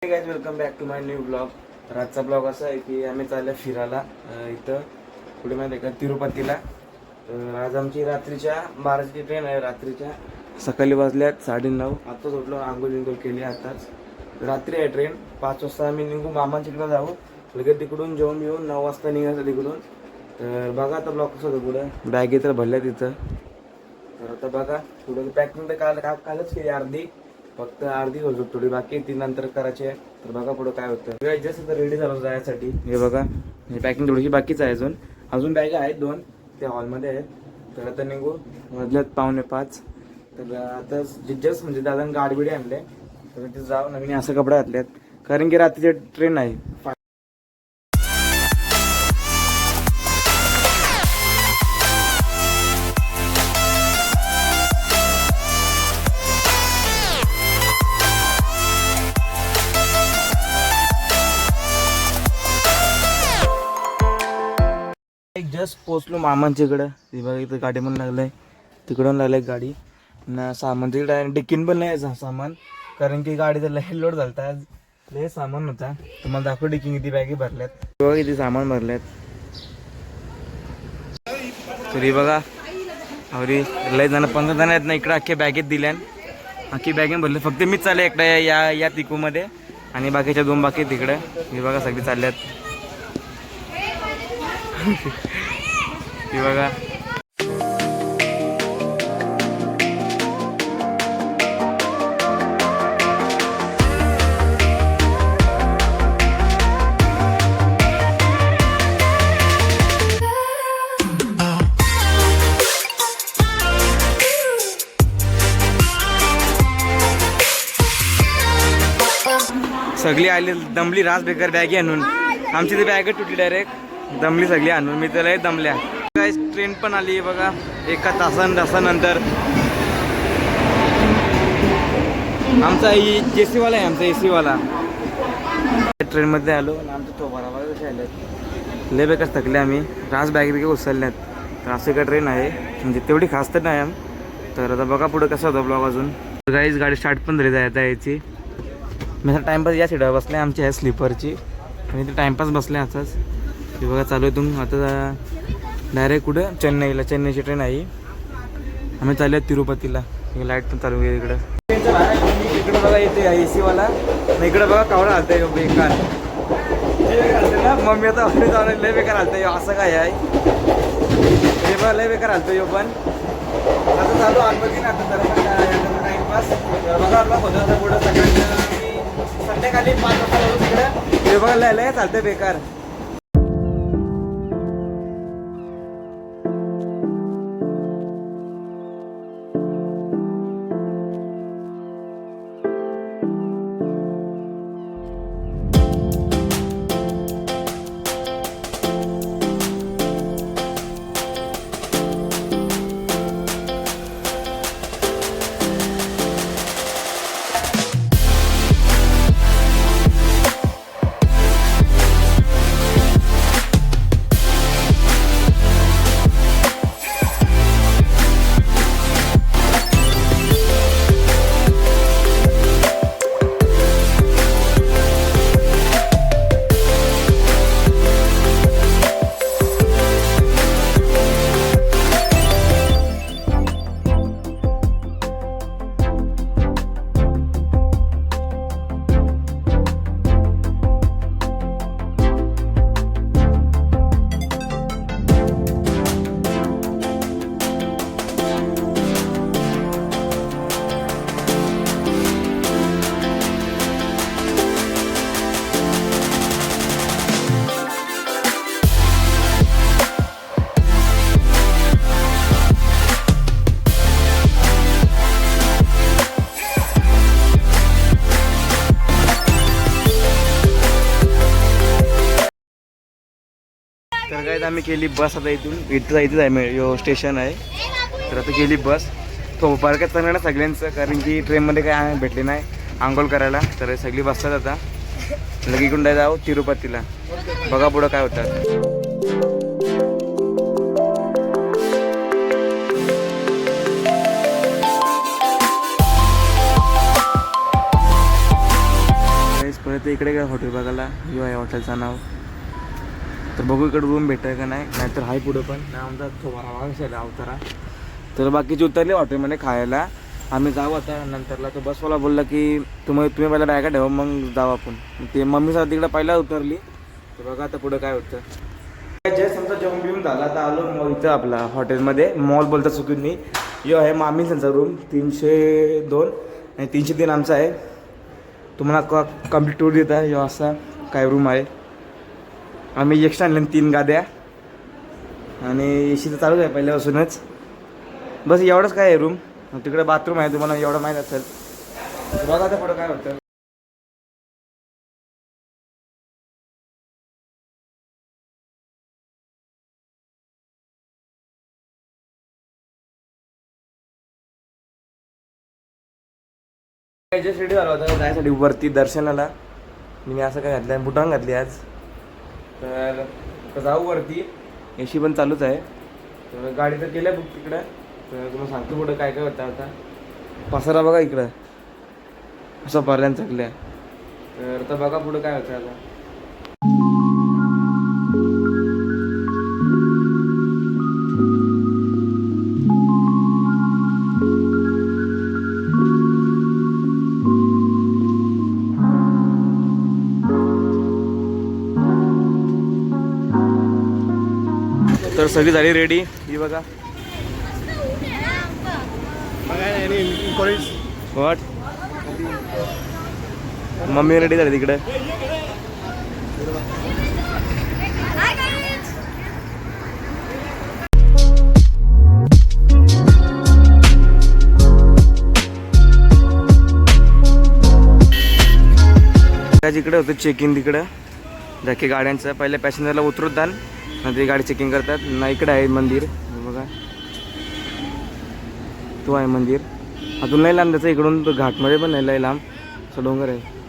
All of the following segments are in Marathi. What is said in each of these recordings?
Guys welcome back to my new blog. तर आजचा ब्लॉग असा आहे की आम्ही चाललो फिरायला इथं पुढे माहिती आहे का तिरुपतीला. तर आज आमची रात्रीच्या 12ची ट्रेन आहे. रात्रीच्या सकाळी वाजल्यात 9:30. आत्ताच उठलो, आंघोळ केली आताच. रात्री आहे ट्रेन. 5 वाजता आम्ही निघू, मामाच्या तिकडे जाऊ. लगेच तिकडून जेवून येऊन 9 वाजता निघायचं तिकडून. तर बघा आता ब्लॉग कसं होतं पुढं. बॅग तर भरल्या तिथं. तर आता बघा पुढं पॅकिंग तर कालच केली अर्धी, फक्त अर्धी होतो, थोडी बाकी ती नंतर करायची आहे. तर बघा पुढं काय होतं. जस्ट आता रेडी झालो जायसाठी. हे बघा हे पॅकिंग थोडीशी बाकीच आहे. अजून बॅग आहेत 2 त्या हॉलमध्ये आहेत. तर आता निघू, वाजल्यात 4:45. तर आता जस्ट म्हणजे दादा गाडी आणले. तर तिथे जाऊ नवीन असं कपडे घातलेत कारण की रात्रीची ट्रेन आहे. जस्ट पोचलो मामांच्या इकडं. ते बघा इथं गाडी पण लागलंय, तिकडून लागलंय गाडी ना. सामान तिकडे आहे, डिक्कीन पण नाही सामान कारण की गाडीचा लय लोड झालता आज, लय सामान होता. तुम्हाला दाखव डिक्की किती बॅगी भरल्यात, बघा किती सामान भरल्यात. तरी बघा अरे लय जण 15 जण आहेत ना इकडं. अख्ख्या बॅगेत दिल्यान, अख्खी बॅगेत भरले. फक्त मीच चालले एकटा या तिकूमध्ये आणि बाकीच्या 2 बाकी तिकडे. हे बघा सगळी चालल्यात. हे बघा सगळी आली दमली रास बेकार बॅगी आणून. आमची ती बॅग तुटली डायरेक्ट, दमली सगळी आणून. मी त्याला दमल्या. काय ट्रेन पण आली बघा 1 तासानंतर. आमचा AC वाला आहे, आमचा AC वाला. ट्रेनमध्ये आलो आणि आमचा तो बरोबर कसे आले लय बेकार थकले आम्ही. रास बॅग उचलल्यात. तर असं का ट्रेन आहे म्हणजे तेवढी खास तर नाही. तर आता बघा पुढं कसं होतं ब्लॉग. अजून गाईच गाडी स्टार्ट पण झाली याची. मी टाइमपास या सीटावर बसले आमची आहे स्लीपरची आणि ते टाइमपास बसले असंच. ते बघा चालू आहे तुम्ही आता डायरेक्ट कुठं चेन्नईची ट्रेन आहे. आम्ही चालू आहे तिरुपतीला. लाईट पण चालू आहे इकडं. इकडं बघा येते AC वाला. इकडं बघा कावडा हलतंय बेकार ना. मम्मी आता ऑफिस जाऊन लय बेकार हलतंय. असं काय आहे हे बघा, लय बेकार हलतोय पण. आता चालू आतमध्ये ना आता टाइमपास. बघा आपला होता पुढं संध्याकाळी 5 वाजता तिकडं. हे बघा लय चालतंय बेकार. तर काय आम्ही केली बस. आता इथं आहे स्टेशन आहे. तर आता केली बस. तो पार्कात चालणार सगळ्यांचं कारण की ट्रेनमध्ये काय भेटले नाही आंघोळ करायला. तर सगळी बसतात आता. लगेच जाऊ तिरुपतीला. बघा पुढं काय होतं. परत इकडे काय हॉटेल बघायला यो आहे हॉटेलचं नाव. तर बघू इकडे रूम भेटाय का नाही, नाहीतर हाय पुढं पण नाही आमचा थोडा कशाला अवतारा. तर बाकीचे उतरले हॉटेलमध्ये खायला, आम्ही जाऊ आता नंतरला. तो बसवाला बोलला की तुम्ही पहिला बॅगा ठेवा मग जाऊ आपण. ते मम्मीसाठी तिकडे पहिला उतरली. तर बघा आता पुढं काय होतं. जस्ट आमचा जेवण बिवून झाला, आता आलो मग इथं आपला हॉटेलमध्ये. मॉल बोलता चुकून मी. यो आहे मामी त्यांचा रूम 302 आणि 303 आमचा आहे. तुम्हाला कम्प्लीट टूर देत आहे. यो असा काय रूम आहे. आम्ही एक्स्ट्रा आणले 3 गाद्या आणि एसी तर चालूच आहे पहिल्यापासूनच. बस एवढंच काय आहे रूम. तिकडे बाथरूम आहे, तुम्हाला एवढं माहीत असेल. बघा आता पुढं काय होतं. जस्ट रेडी झाला होता जायसाठी वरती दर्शनाला. मी असं काय घातलं, बुटांग घातली आज. तर जाऊ वरती. एसी पण चालूच आहे. तर गाडी तर गेल्या बुक तिकडं. तर तुम्हाला सांगतो पुढं काय काय होतं. आता पसारा बघा इकडं असं पर्यंत चकल्या. तर आता बघा पुढं काय होतं आता. तर सगळी झाली रेडी. ही बघा व्हॉट मम्मी रेडी झाली तिकडे. जिकडे होतं चेक इन तिकडं जाके गाड्यांचं. पहिल्या पॅसेंजरला उतरवतात नंतर गाडी चेकिंग करतात. ना इकडे आहे मंदिर बघा, तो आहे मंदिर. अजून नाही लांब त्याचं, इकडून तो घाटमध्ये पण नाही लय लांब असं डोंगर आहे.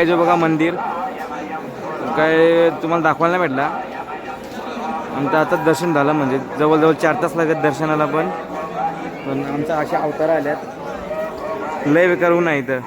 जो बघा मंदिर काय तुम्हाला दाखवायला नाही भेटला. आमचं आता दर्शन झालं, म्हणजे जवळजवळ 4 तास लागत दर्शनाला. पण आमचा अशा अवतार आल्यात. लय बेकार ऊन आहे इथं.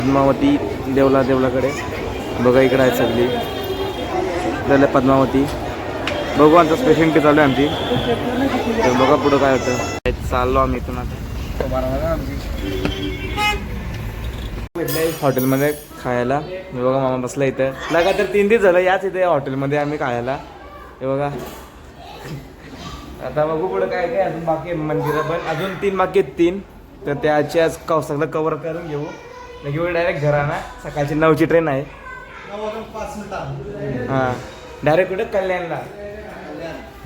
पद्मावती देवलाकडे बघा, इकडे आहे सगळी झालं पद्मावती. बघू आमचं स्पेशलिटी चालू आहे आमची, तर बघा पुढं काय होतं. चाललो आम्ही इथून आता हॉटेलमध्ये खायला. हे बघा मामा बसला इथं, लगातार 3 दिवस झालं याच इथे हॉटेलमध्ये आम्ही खायला. हे बघा आता बघू पुढं काय काय अजून बाकी आहे मंदिरं, पण अजून 3 बाकी आहेत 3, तर त्याची आज सगळं कवर करून घेऊ. घेऊ डायरेक्ट घराना. सकाळची 9ची ट्रेन आहे. हां डायरेक्ट कुठे कल्याणला.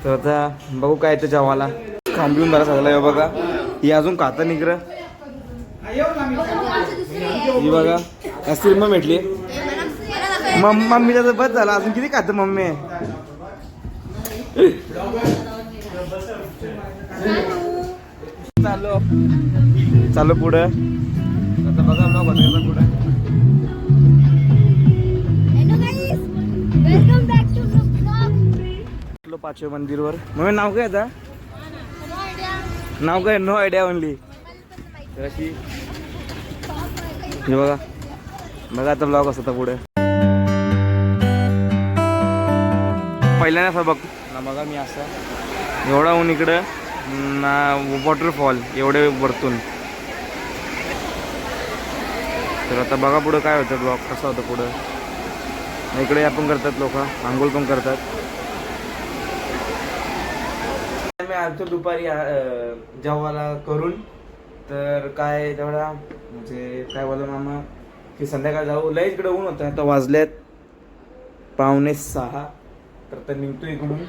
तर आता बघू काय येतं जेवायला. खांबून जरा सगळं आहे बघा. ही अजून कातं निघरं. ही बघा सिरमा भेटली. मम्मीला तर बस झाला, अजून किती खातं मम्मी. चालू पुढं. आता बघा ब्लॉग होता पुढं. पाचव्या मंदिरवर. मग नाव काय आता, नाव काय, नो आयडिया ओनली. तर अशी हे बघा बघा आता ब्लॉग असता पुढे. पहिल्यांदा बघ ना बघा मी असं एवढा ऊन इकडं ना, वॉटरफॉल एवढे वरतून. तर आता बघा पुढं काय होतं, ब्लॉग कसा होता पुढं. इकडे आपण करतात लोक, आंघोळ पण करतात. मी आलतो दुपारी जेवायला करून, तर काय तेवढा म्हणजे काय बोललं मामा की संध्याकाळ जाऊ. लय इकडे ऊन होतं. आता वाजल्यात 5:45. तर आता निघतो इकडून.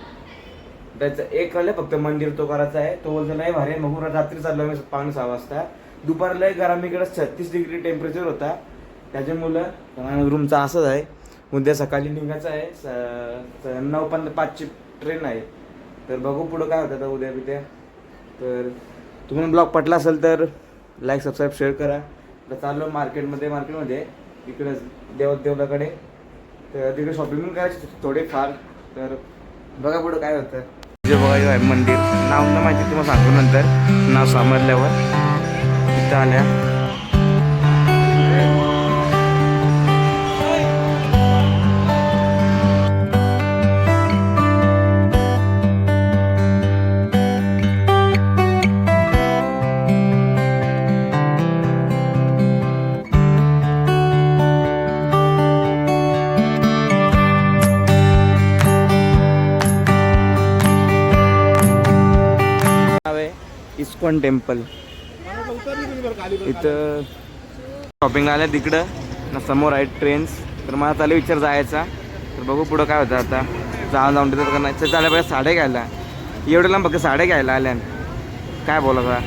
त्याचं एक कळलं फक्त मंदिर तो करायचा आहे. तो बोलतो नाही भारी. मग रात्री चाललो मी 5:30 वाजता. दुपार लय गरमीकडे 36 डिग्री टेम्परेचर होता. त्याच्यामुळं रूमचा असंच आहे. उद्या सकाळी निघायचं आहे. 9:05ची ट्रेन आहे. तर बघू पुढं काय होतं उद्या बिद्या. तर तुम्हाला ब्लॉग पटला असेल तर लाईक सबस्क्राईब शेअर करा. तर चाललो मार्केटमध्ये इकडे देवलाकडे. तर तिकडे शॉपिंग पण करायची थोडेफार. तर बघा पुढं काय होतं. जे बघायचं आहे मंदिर, नाव तर माहिती तुम्हाला सांगतो नंतर, नाव समजल्यावर. इथं आल्या इस्कॉन टेम्पल. इथं शॉपिंग आल्या तिकडं ना, समोर आहेत ट्रेन्स. तर मला चालू विचार जायचा. तर बघू पुढं काय होतं. आता जाऊन तिथं करण्याचं चाललं पाहिजे. साड्या घ्यायला एवढं लांब फक्त साड्या घ्यायला आल्या, काय बोलायचा.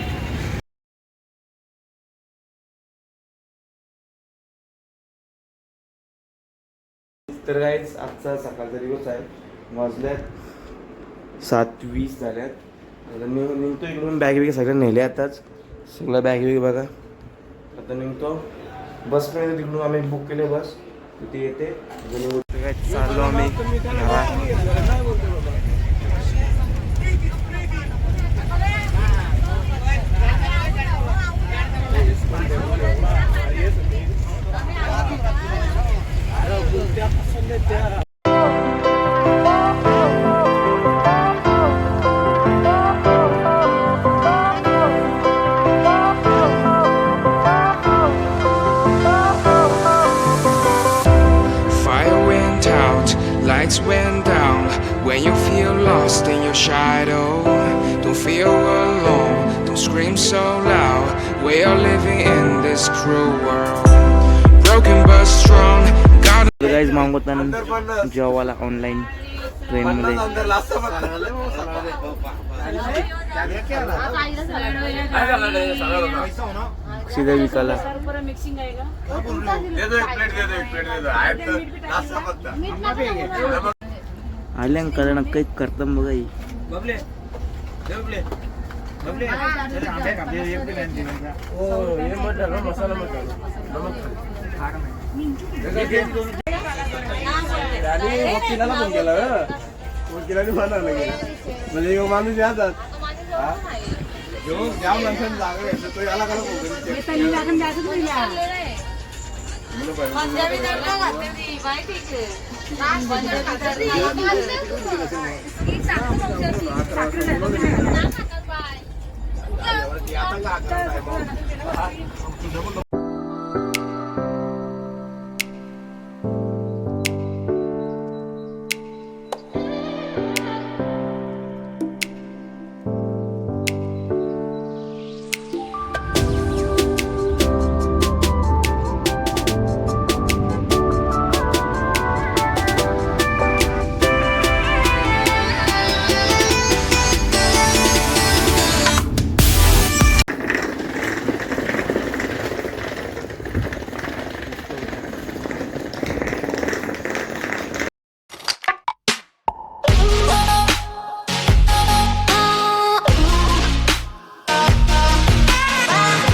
तर काहीच आजचा सकाळचा दिवस आहे. वाजल्यात 7:20 झाल्यात. आता निघतो इकडून. बॅग बिग सगळं नेले आताच, सगळं बॅग बिग बघा. आता निघतो. बस पण येते तिकडून, आम्ही बुक केले बस, तिथे येते. काय चाललो आम्ही. Lights went down when you feel lost in your shadow. Don't feel alone, don't scream so loud. We are living in this cruel world. Broken but strong. Guys मागवताना जेवायला ऑनलाईन ट्रेनमध्ये. सीधा विकायला आल्या कारण काही करतं बघा. म्हणजे माणूस येतात पंजाबी तडका घालते ती माहिती आहे. पंजाबी तडका